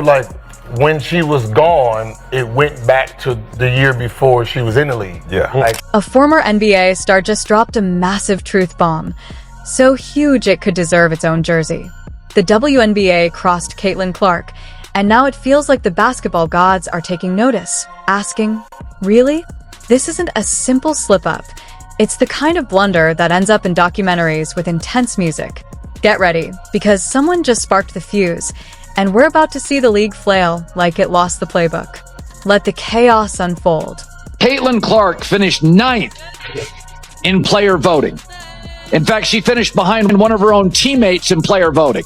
Like, when she was gone, it went back to the year before she was in the league. Yeah. Like, A former NBA star just dropped a massive truth bomb, so huge it could deserve its own jersey. The WNBA crossed Caitlin Clark, and now it feels like the basketball gods are taking notice, asking, really? This isn't a simple slip-up. It's the kind of blunder that ends up in documentaries with intense music. Get ready, because someone just sparked the fuse, and we're about to see the league flail like it lost the playbook. Let the chaos unfold. Caitlin Clark finished 9th in player voting. In fact, she finished behind one of her own teammates in player voting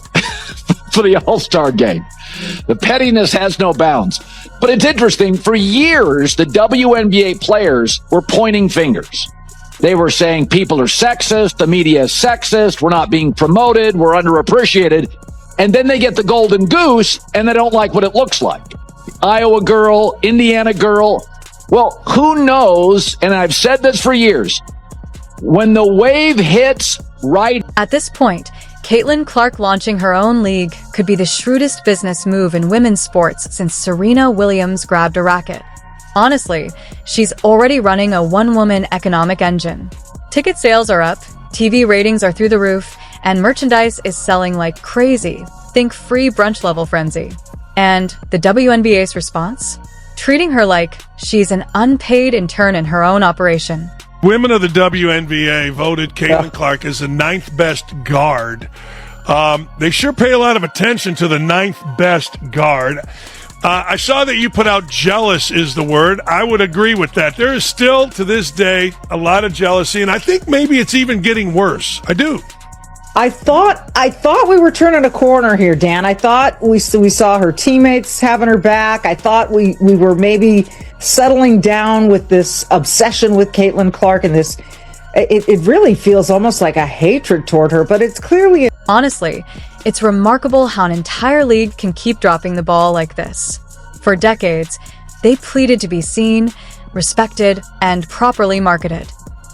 for the All-Star game. The pettiness has no bounds. But it's interesting, for years, the WNBA players were pointing fingers. They were saying people are sexist, the media is sexist, we're not being promoted, we're underappreciated. And then they get the golden goose and they don't like what it looks like. Iowa girl, Indiana girl. Well, who knows? And I've said this for years. When the wave hits right. At this point, Caitlin Clark launching her own league could be the shrewdest business move in women's sports since Serena Williams grabbed a racket. Honestly, she's already running a one-woman economic engine. Ticket sales are up, TV ratings are through the roof, and merchandise is selling like crazy. Think free brunch-level frenzy. And the WNBA's response? Treating her like she's an unpaid intern in her own operation. Women of the WNBA voted Caitlin Clark as the 9th best guard. They sure pay a lot of attention to the 9th best guard. I saw that you put out jealous is the word. I would agree with that. There is still, to this day, a lot of jealousy, and I think maybe it's even getting worse. I do. I thought we were turning a corner here, Dan. I thought we saw her teammates having her back. I thought we were maybe settling down with this obsession with Caitlin Clark and this. It really feels almost like a hatred toward her, but it's clearly. Honestly, it's remarkable how an entire league can keep dropping the ball like this. For decades, they pleaded to be seen, respected, and properly marketed.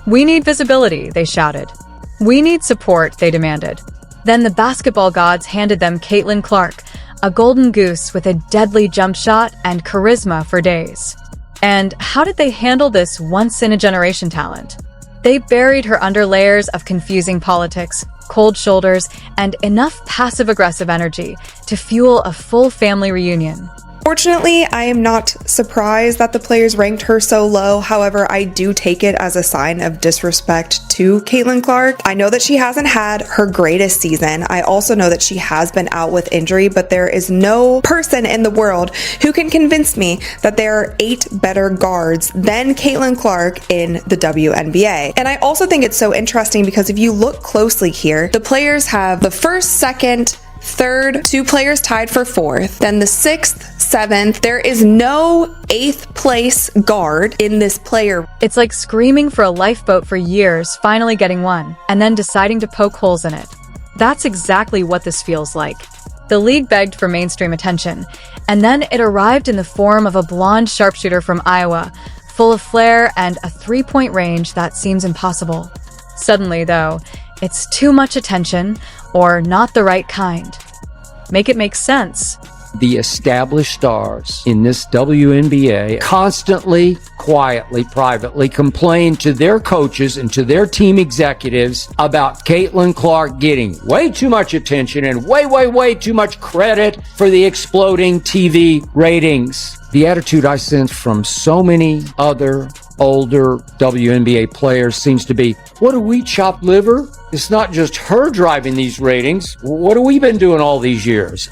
We need visibility, they shouted. We need support, they demanded. Then the basketball gods handed them Caitlin Clark, a golden goose with a deadly jump shot and charisma for days. And how did they handle this once-in-a-generation talent? They buried her under layers of confusing politics, cold shoulders, and enough passive-aggressive energy to fuel a full family reunion. Fortunately, I am not surprised that the players ranked her so low. However, I do take it as a sign of disrespect to Caitlin Clark. I know that she hasn't had her greatest season. I also know that she has been out with injury, but there is no person in the world who can convince me that there are 8 better guards than Caitlin Clark in the WNBA. And I also think it's so interesting because if you look closely here, the players have the first, second, third, 2 players tied for 4th, then the 6th, 7th. There is no 8th place guard in this player. It's like screaming for a lifeboat for years, finally getting one, and then deciding to poke holes in it. That's exactly what this feels like. The league begged for mainstream attention, and then it arrived in the form of a blonde sharpshooter from Iowa, full of flair and a 3-point range that seems impossible. Suddenly, though, it's too much attention, or not the right kind. Make it make sense. The established stars in this WNBA constantly, quietly, privately complain to their coaches and to their team executives about Caitlin Clark getting way too much attention and way too much credit for the exploding TV ratings. The attitude I sense from so many other older WNBA players seems to be, what are we, chopped liver? It's not just her driving these ratings. What have we been doing all these years?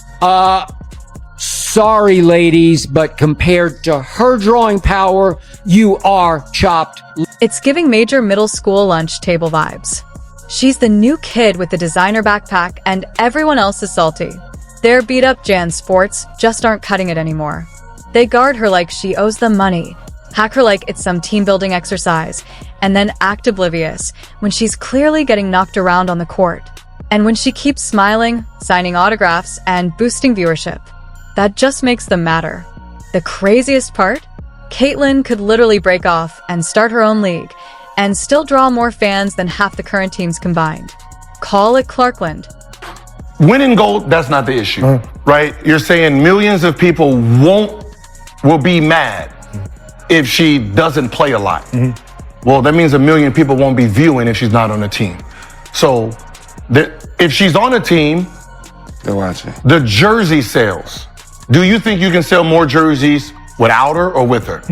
Sorry, ladies, but compared to her drawing power, you are chopped. It's giving major middle school lunch table vibes. She's the new kid with the designer backpack and everyone else is salty. Their beat-up Jan sports just aren't cutting it anymore. They guard her like she owes them money, hack her like it's some team-building exercise, and then act oblivious when she's clearly getting knocked around on the court. And when she keeps smiling, signing autographs, and boosting viewership. That just makes them matter. The craziest part? Caitlin could literally break off and start her own league, and still draw more fans than half the current teams combined. Call it Clarkland. winning gold, that's not the issue, right? You're saying millions of people will be mad if she doesn't play a lot. Well, that means a million people won't be viewing if she's not on the team. So if she's on a team, they're watching. The jersey sales. Do you think you can sell more jerseys without her or with her?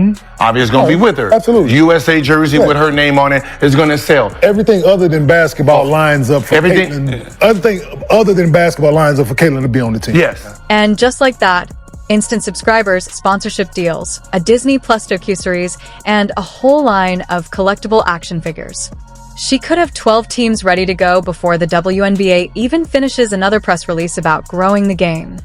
Obviously, it's going to be with her. Absolutely. USA jersey with her name on it is going to sell. Everything other than basketball lines up for Caitlin. Everything other than basketball lines up for Caitlin to be on the team. Yes. And just like that, instant subscribers, sponsorship deals, a Disney Plus docuseries, and a whole line of collectible action figures. She could have 12 teams ready to go before the WNBA even finishes another press release about growing the game.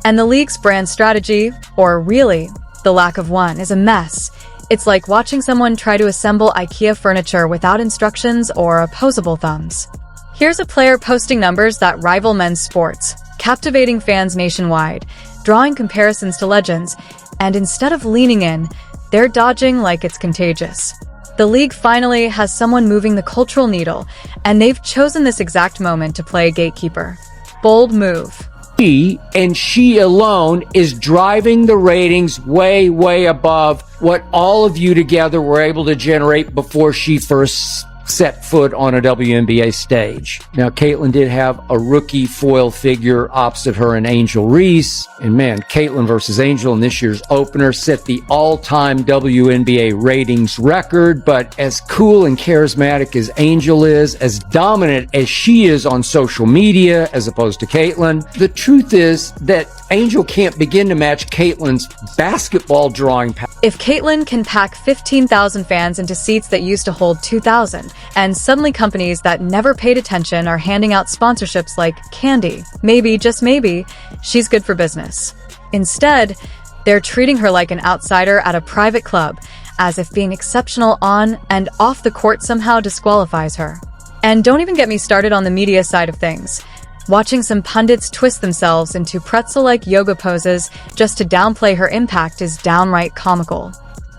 And the league's brand strategy, or really, the lack of one, is a mess. It's like watching someone try to assemble IKEA furniture without instructions or opposable thumbs. Here's a player posting numbers that rival men's sports, captivating fans nationwide, drawing comparisons to legends, and instead of leaning in, they're dodging like it's contagious. The league finally has someone moving the cultural needle, and they've chosen this exact moment to play gatekeeper. Bold move. She, and she alone, is driving the ratings way, way above what all of you together were able to generate before she first set foot on a WNBA stage. Now, Caitlin did have a rookie foil figure opposite her in Angel Reese. And man, Caitlin versus Angel in this year's opener set the all-time WNBA ratings record. But as cool and charismatic as Angel is, as dominant as she is on social media as opposed to Caitlin, the truth is that Angel can't begin to match Caitlin's basketball drawing power. If Caitlin can pack 15,000 fans into seats that used to hold 2,000, and suddenly companies that never paid attention are handing out sponsorships like candy, maybe, just maybe, she's good for business. Instead, they're treating her like an outsider at a private club, as if being exceptional on and off the court somehow disqualifies her. And don't even get me started on the media side of things. Watching some pundits twist themselves into pretzel-like yoga poses just to downplay her impact is downright comical.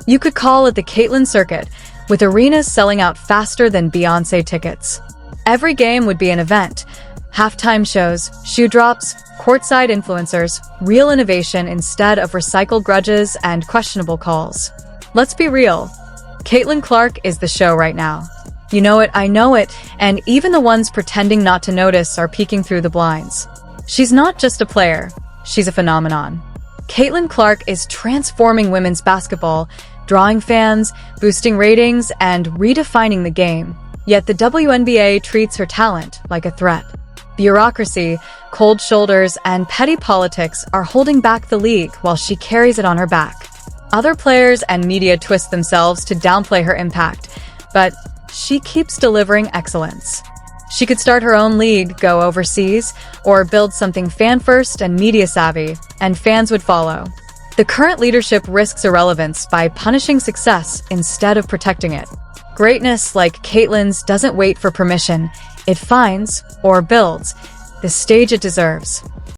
You could call it the Caitlin Circuit, with arenas selling out faster than Beyoncé tickets. Every game would be an event. Halftime shows, shoe drops, courtside influencers, real innovation instead of recycled grudges and questionable calls. Let's be real. Caitlin Clark is the show right now. You know it, I know it, and even the ones pretending not to notice are peeking through the blinds. She's not just a player, she's a phenomenon. Caitlin Clark is transforming women's basketball, drawing fans, boosting ratings, and redefining the game. Yet the WNBA treats her talent like a threat. Bureaucracy, cold shoulders, and petty politics are holding back the league while she carries it on her back. Other players and media twist themselves to downplay her impact, but she keeps delivering excellence. She could start her own league, go overseas, or build something fan-first and media-savvy, and fans would follow. The current leadership risks irrelevance by punishing success instead of protecting it. Greatness like Caitlin's doesn't wait for permission. It finds, or builds, the stage it deserves.